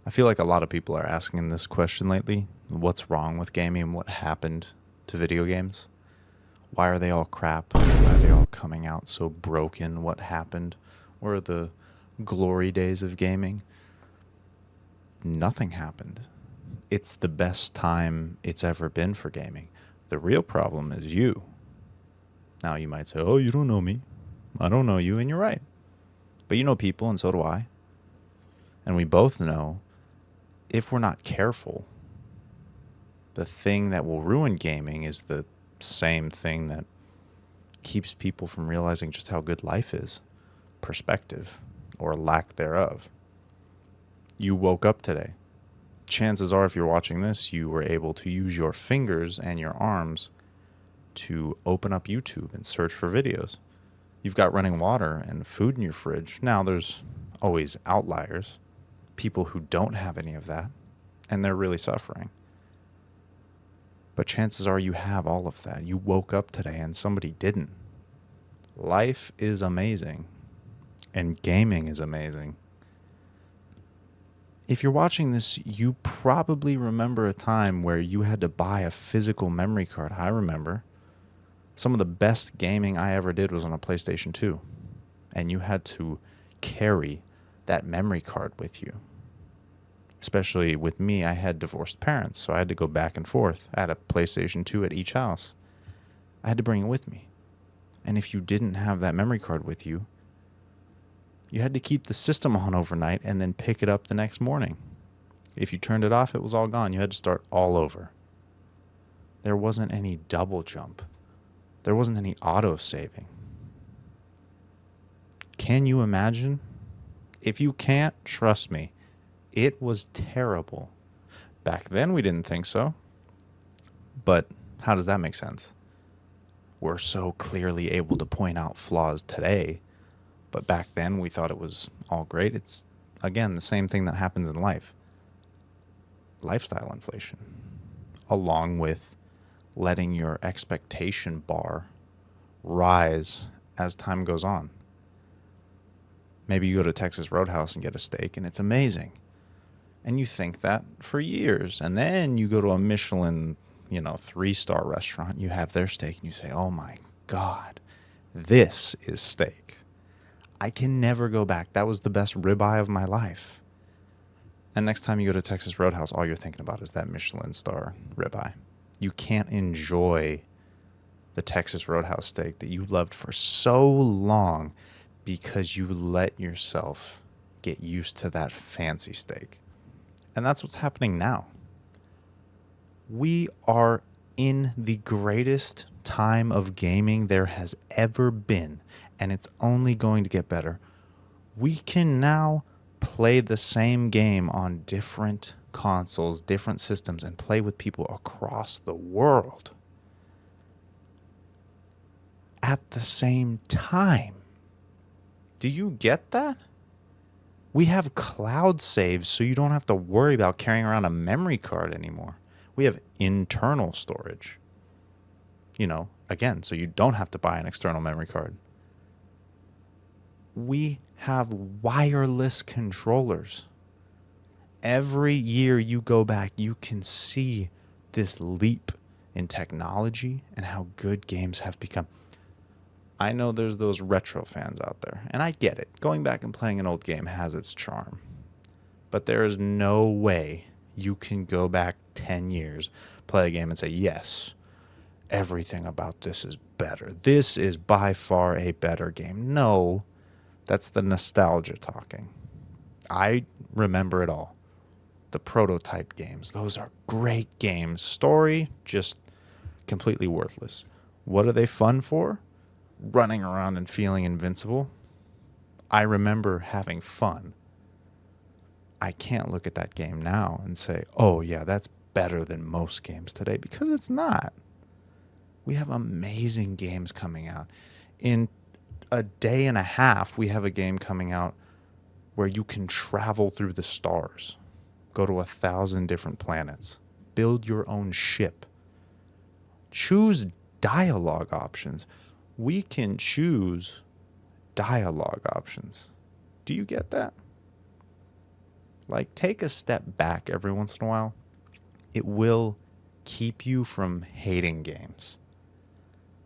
I feel like a lot of people are asking this question lately. What's wrong with gaming? What happened to video games? Why are they all crap? Why are they all coming out so broken? What happened? Where are the glory days of gaming? Nothing happened. It's the best time it's ever been for gaming. The real problem is you. Now you might say, oh, you don't know me. I don't know you, and you're right. But you know people, and so do I. And we both know if we're not careful, the thing that will ruin gaming is the same thing that keeps people from realizing just how good life is. Perspective, or lack thereof. You woke up today. Chances are, if you're watching this, you were able to use your fingers and your arms to open up YouTube and search for videos. You've got running water and food in your fridge. Now, there's always outliers, people who don't have any of that, and they're really suffering. But chances are you have all of that. You woke up today and somebody didn't. Life is amazing, and gaming is amazing. If you're watching this, you probably remember a time where you had to buy a physical memory card. I remember. Some of the best gaming I ever did was on a PlayStation 2, and you had to carry that memory card with you. Especially with me, I had divorced parents, so I had to go back and forth. I had a PlayStation 2 at each house. I had to bring it with me. And if you didn't have that memory card with you, you had to keep the system on overnight and then pick it up the next morning. If you turned it off, it was all gone. You had to start all over. There wasn't any double jump. There wasn't any auto saving. Can you imagine? If you can't, trust me, it was terrible. Back then, we didn't think so. But how does that make sense? We're so clearly able to point out flaws today, but back then we thought it was all great. It's, again, the same thing that happens in life. Lifestyle inflation, along with letting your expectation bar rise as time goes on. Maybe you go to Texas Roadhouse and get a steak, and it's amazing. And you think that for years. And then you go to a Michelin, 3-star restaurant, you have their steak, and you say, oh my God, this is steak. I can never go back. That was the best ribeye of my life. And next time you go to Texas Roadhouse, all you're thinking about is that Michelin star ribeye. You can't enjoy the Texas Roadhouse steak that you loved for so long because you let yourself get used to that fancy steak. And that's what's happening now. We are in the greatest time of gaming there has ever been, and it's only going to get better. We can now play the same game on different consoles, different systems, and play with people across the world at the same time. Do you get that? We have cloud saves, so you don't have to worry about carrying around a memory card anymore. We have internal storage. Again, so you don't have to buy an external memory card. We have wireless controllers. Every year you go back, you can see this leap in technology and how good games have become. I know there's those retro fans out there, and I get it. Going back and playing an old game has its charm. But there is no way you can go back 10 years, play a game, and say, yes, everything about this is better. This is by far a better game. No, that's the nostalgia talking. I remember it all. The prototype games, those are great games. Story, just completely worthless. What are they fun for? Running around and feeling invincible. I remember having fun. I can't look at that game now and say, oh yeah, that's better than most games today, because it's not. We have amazing games coming out. In a day and a half, we have a game coming out where you can travel through the stars, go to 1,000 different planets, build your own ship, choose dialogue options. We can choose dialogue options. Do you get that? Like, take a step back every once in a while. It will keep you from hating games.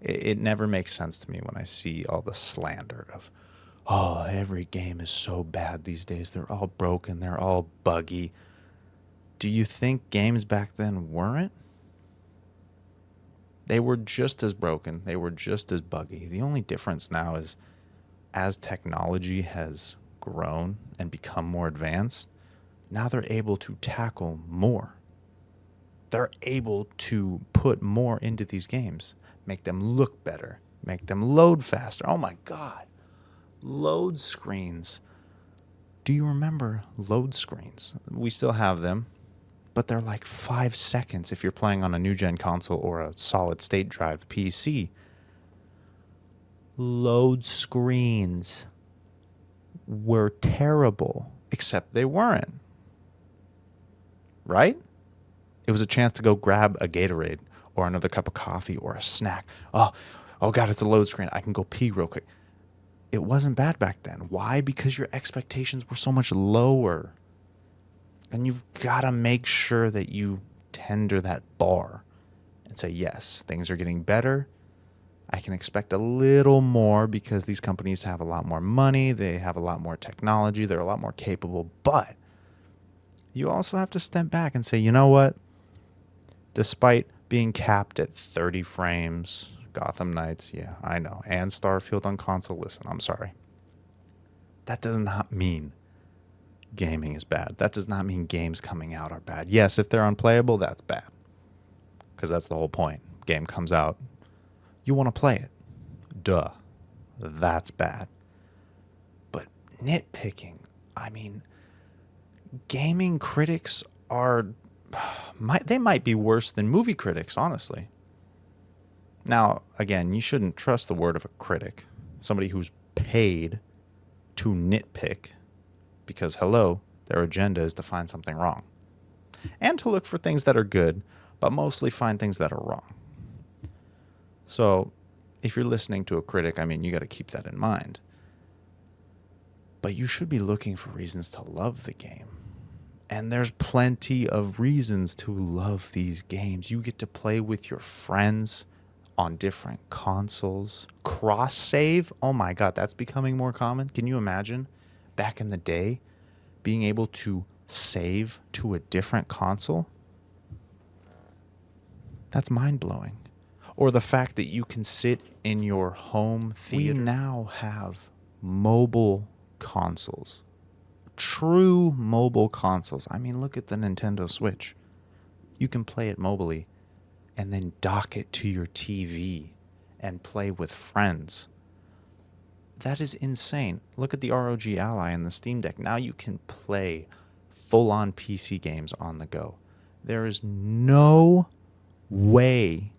It never makes sense to me when I see all the slander of, oh, every game is so bad these days. They're all broken. They're all buggy. Do you think games back then weren't? They were just as broken. They were just as buggy. The only difference now is as technology has grown and become more advanced, now they're able to tackle more. They're able to put more into these games, make them look better, make them load faster. Oh my God. Load screens. Do you remember load screens? We still have them, but they're like 5 seconds if you're playing on a new gen console or a solid state drive PC. Load screens were terrible, except they weren't. Right? It was a chance to go grab a Gatorade or another cup of coffee or a snack. Oh God, it's a load screen. I can go pee real quick. It wasn't bad back then. Why? Because your expectations were so much lower. And you've got to make sure that you tender that bar and say, yes, things are getting better. I can expect a little more because these companies have a lot more money. They have a lot more technology. They're a lot more capable. But you also have to step back and say, you know what? Despite being capped at 30 frames, Gotham Knights, yeah, I know, and Starfield on console, listen, I'm sorry. That does not mean gaming is bad. That does not mean games coming out are bad. Yes, if they're unplayable, that's bad. Because that's the whole point. Game comes out, you want to play it. Duh. That's bad. But nitpicking, I mean, gaming critics are... they might be worse than movie critics, honestly. Now, again, you shouldn't trust the word of a critic. Somebody who's paid to nitpick because, hello, their agenda is to find something wrong. And to look for things that are good, but mostly find things that are wrong. So, if you're listening to a critic, I mean, you got to keep that in mind. But you should be looking for reasons to love the game. And there's plenty of reasons to love these games. You get to play with your friends on different consoles. Cross save, oh my God, that's becoming more common. Can you imagine back in the day being able to save to a different console? That's mind-blowing. Or the fact that you can sit in your home theater. We now have mobile consoles. True mobile consoles. I mean, look at the Nintendo Switch. You can play it mobily and then dock it to your TV and play with friends. That is insane. Look at the ROG Ally and the Steam Deck. Now you can play full-on PC games on the go. There is no way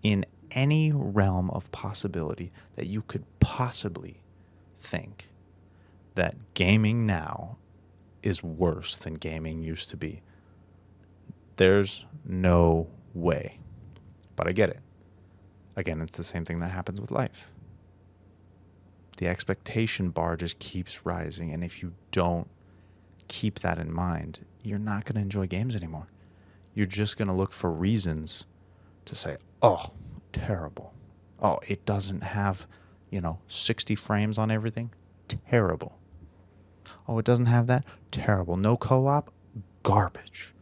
in any realm of possibility that you could possibly think that gaming now is worse than gaming used to be. There's no way. But I get it. Again, it's the same thing that happens with life. The expectation bar just keeps rising, and if you don't keep that in mind, you're not going to enjoy games anymore. You're just going to look for reasons to say, oh, terrible. Oh, it doesn't have, 60 frames on everything? Terrible. Oh, it doesn't have that? Terrible. No co-op? Garbage.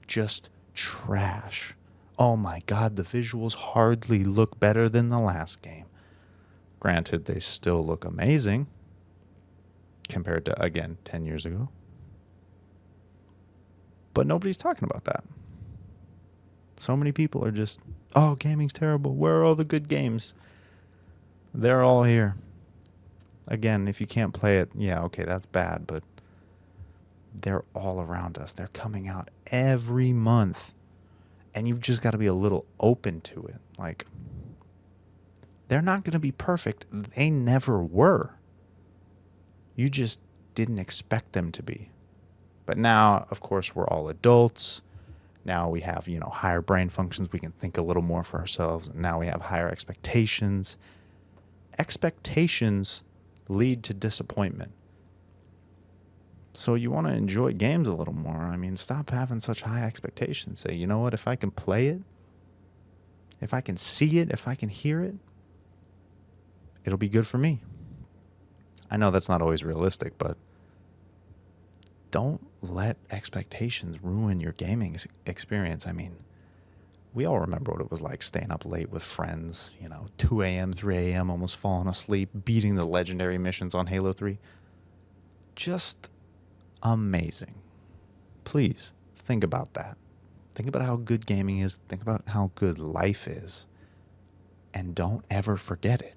Just trash. Oh my God, the visuals hardly look better than the last game. Granted, they still look amazing compared to, again, 10 years ago. But nobody's talking about that. So many people are just, oh, gaming's terrible. Where are all the good games? They're all here. Again, if you can't play it, yeah, okay, that's bad, but they're all around us. They're coming out every month. And you've just got to be a little open to it. Like, they're not going to be perfect. They never were. You just didn't expect them to be. But now, of course, we're all adults. Now we have, higher brain functions. We can think a little more for ourselves. And now we have higher expectations. Expectations lead to disappointment. So you want to enjoy games a little more. I mean, stop having such high expectations. Say, you know what, if I can play it, if I can see it, if I can hear it, it'll be good for me. I know that's not always realistic, but don't let expectations ruin your gaming experience. I mean, we all remember what it was like staying up late with friends, 2 a.m., 3 a.m., almost falling asleep, beating the legendary missions on Halo 3. Just amazing. Please think about that. Think about how good gaming is. Think about how good life is. And don't ever forget it.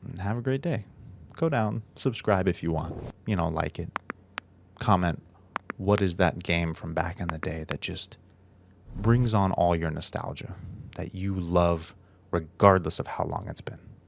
And have a great day. Go down, subscribe if you want. Like it. Comment, what is that game from back in the day that just brings on all your nostalgia, that you love regardless of how long it's been.